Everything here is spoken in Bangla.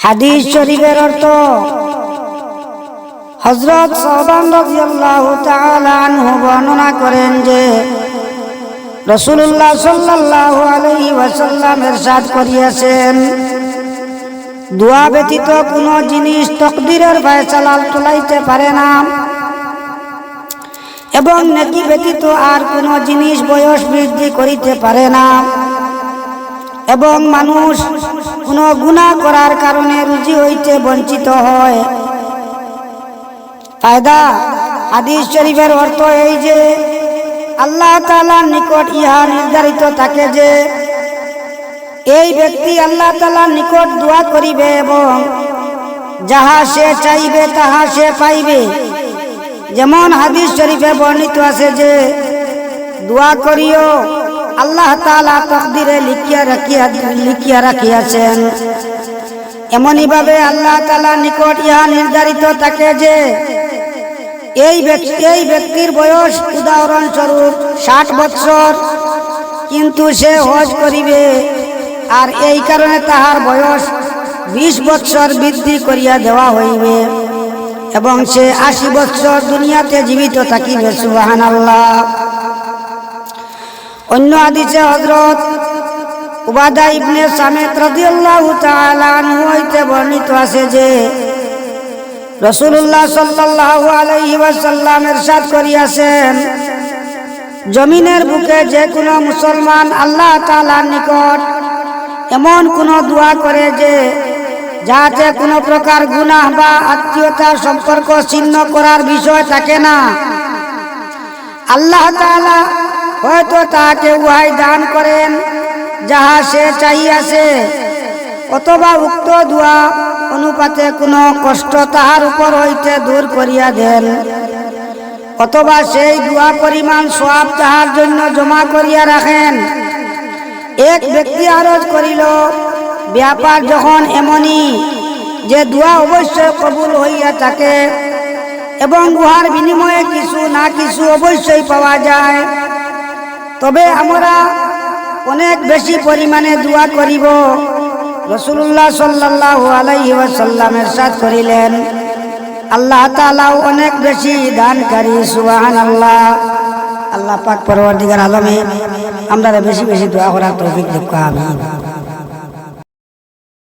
হাদিস শরীফের অর্থ হযরত সাওবান রাদিয়াল্লাহু তাআলা আনহু বর্ণনা করেন যে রাসূলুল্লাহ সাল্লাল্লাহু আলাইহি ওয়াসাল্লাম ইরশাদ করিয়াছেন, দোয়া ব্যতীত কোনো জিনিস তাকদীরের ফয়সালা টলাইতে পারে না এবং নেকি ব্যতীত আর কোনো জিনিস বয়স বৃদ্ধি করিতে পারে না এবং মানুষ কোনো গুনাহ করার কারণে রুজি হইতে বঞ্চিত হয়। ফায়দা, হাদিস শরীফের অর্থ এই যে আল্লাহ তাআলার নিকট ইহা নির্ধারিত থাকে যে এই ব্যক্তি আল্লাহ তাআলার নিকট দোয়া করিবে এবং যাহা সে চাইবে তাহা সে পাইবে। যেমন হাদিস শরীফে বর্ণিত আছে যে দোয়া করিও, আল্লাহ তাআলা তাকদীরে লিখিয়া রাখিয়াছেন। এমনই ভাবে আল্লাহ তাআলার নিকট ইহা নির্ধারিত থাকে যে এই ব্যক্তির বয়স উদাহরণস্বরূপ 60 বৎসর, কিন্তু সে হজ করিবে আর এই কারণে তাহার বয়স 20 বৎসর বৃদ্ধি করিয়া দেওয়া হইবে এবং সে 80 বৎসর দুনিয়াতে জীবিত থাকিবে। সুবহানাল্লাহ। অন্য হাদিসে হযরত উবাদা ইবনে সামিত রাদিয়াল্লাহু তাআলা আনহু হইতে বর্ণিত আছে যে রাসূলুল্লাহ সাল্লাল্লাহু আলাইহি ওয়াসাল্লাম ইরশাদ করিয়াছেন, জমিনের বুকে যে কোনো মুসলমান আল্লাহ তাআলার নিকট এমন কোন দোয়া করে যে যাতে কোনো প্রকার গুনাহ বা আত্মীয়তার সম্পর্ক ছিন্ন করার বিষয় থাকে না, আল্লাহ তাআলা হয়তো তাকে উহাই দান করেন যাহা সে চাহিয়াছে, অথবা উক্ত দোয়া অনুপাতে কোনো কষ্ট তাহার উপর হইতে দূর করিয়া দেন, অথবা সেই দোয়া পরিমাণ সওয়াব তাহার জন্য জমা করিয়া রাখেন। এক ব্যক্তি আরজ করিল, ব্যাপার যখন এমনই যে দোয়া অবশ্যই কবুল হইয়া থাকে এবং উহার বিনিময়ে কিছু না কিছু অবশ্যই পাওয়া যায়, তবে আমরা অনেক বেশি পরিমাণে দোয়া করিব। রাসূলুল্লাহ সাল্লাল্লাহু আলাইহি ওয়াসাল্লাম ইরশাদ করিলেন, আল্লাহ তাআলাও অনেক বেশি দানকারী। সুবহানাল্লাহ। আল্লাহ পাক পরওয়ারদিগার আলমে আমরা বেশি বেশি দোয়া করার তৌফিক দান করুন।